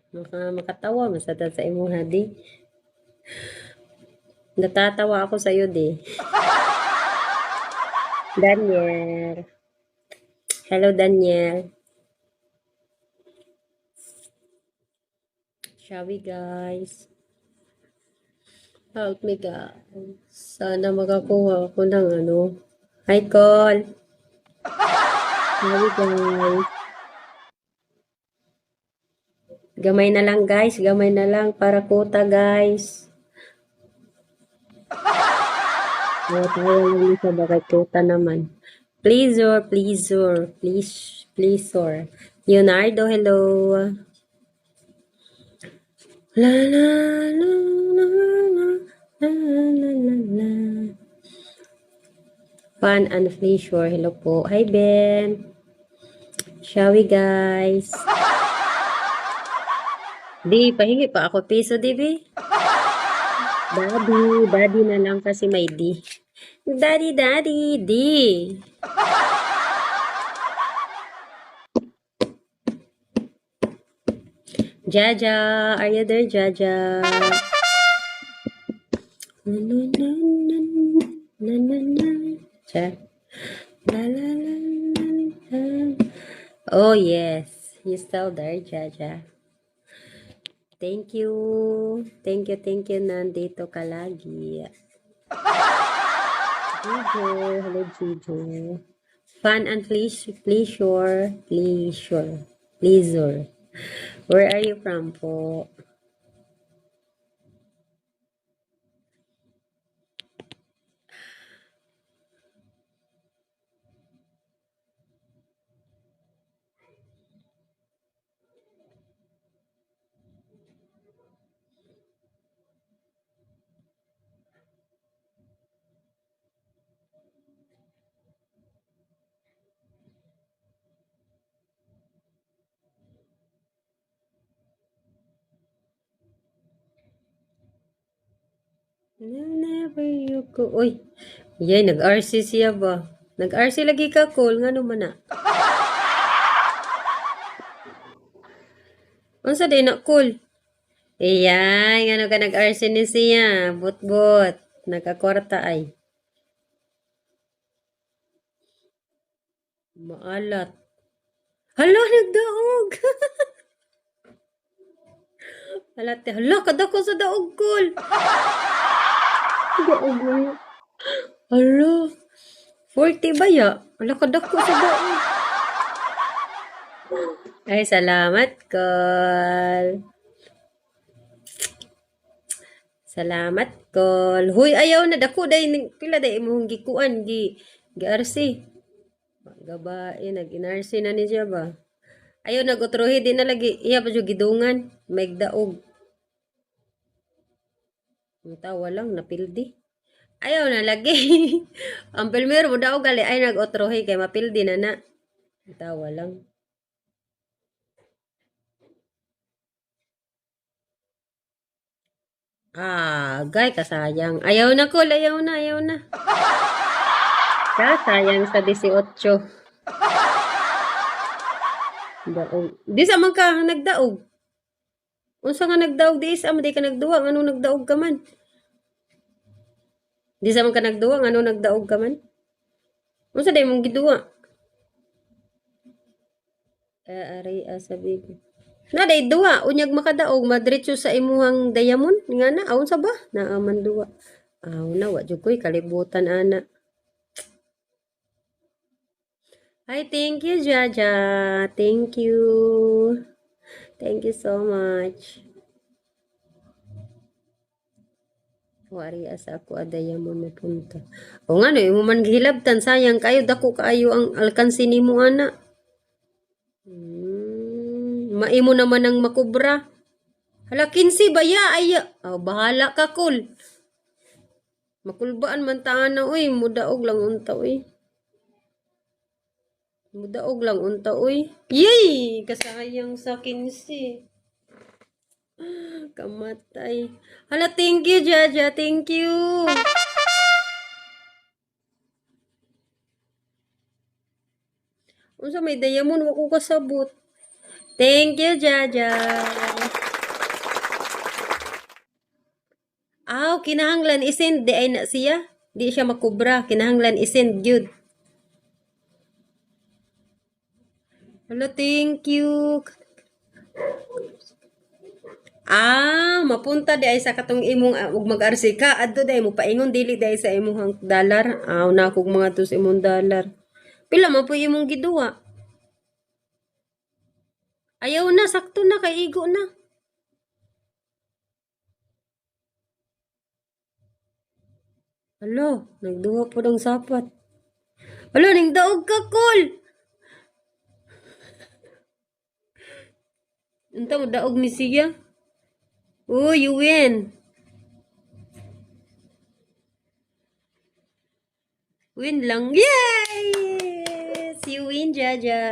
Makatawa, masata sa imong hadi. Natatawa ako sa iyo, di. Daniel. Hello, Daniel. Shall we, guys? Help me, guys. Sana makakuha ako ng ano. Hi, Call. Shall we, guys? Gamay na lang, guys. Gamay na lang para kuta, guys. Tawa lang sa bakit kuta naman. Pleaser, pleaser, please, pleaser. Leonardo, hello. La la la la la la la la la. Fun and pleasure, hello po. Hi, Ben. Shall we, guys? Di, pahingi pa ako piso, di, Bi? Daddy na lang kasi may di. Daddy, di. Jaja, are you there, Jaja? Na na na na na na na. La la la la la. Oh yes, you still there, Jaja? Thank you, nandito ka lagi. Jijo, hello Jijo. Fun and pleasure. Where are you from po? Whenever you go. Uy, yay, nag-RC siya ba? Nag-RC lagi ka, cool. Nga naman na. Unsa day na, cool? Iyay, nga ka nag-RC ni siya. But. Nagkakwarta ay. Maalat. Hala, nagdaog. Hala, kadako sa daog, cool. Daog mo. Hala. 40 ba ya? Hala, kadako sa daog. Ay, salamat, Col. Salamat, Col. Huy, ayaw na. Dako, day, pila day, imong gikuan, RC. Gabae, nag-inarsi na ni siya ba? Ayaw, nag-utrohi, di na lagi. Iya pa siya gidungan. May daog. Ang tawa lang, napildi. Ayaw na lagi. Ang pilmero mo daog gali, ay nag-utrohi, kay mapildi na na. Ang tawa lang. Gay, kasayang. Ayaw na, Col. Ayaw na. Kasayang sa 18. Daog. Di sa man ka nagdaog. Unsa nga nagdaog di isa, di ka nagduwa. Ano nagdaog ka man? Di sa man ka nagduwa. Ano nagdaog ka man? Unsa di mong giduwa? Ari sabi ko. Na day duwa. Unyag makadaog. Madritso sa imuhang diamond. Nga na. Aun sa ba? Naaman duwa. Na. Wadyo ko'y kalibutan ana. Hi, thank you, Jaja. Thank you. Thank you so much. Wari asa ako adaya mo na punta. O nga no, mo man gihilabtan, sayang kayo, dako kayo ang alkansi nimo ana. Maimo naman ang makubra. Hala, 15 baya, ay, bahala ka, Cool. Makulbaan man taana, uy, mudaog lang unta, uy. Mudaog lang unta, uy. Yay! Kasayang sa 15. Kamatay. Hala, thank you, Jaja. Thank you. Unsa may diamond, wako kasabot. Thank you, Jaja. Aw, kinahanglan isend di ay na siya. Di siya makubra. Kinahanglan isend gyud. Hello, thank you. Mapunta di ay sa katong imong ug mag-RC ka adto day mo paingon dili day sa imong dollar. Na kog mga tus imong dollar. Pila man po imong giduwa? Ayaw na, sakto na kay igo na. Alo, nagduwa po ng sapat. Alo, ning daog ka, Kol. Unta mo daog ni siya? Oh, you win. Win lang. Yes! You win, Jaja.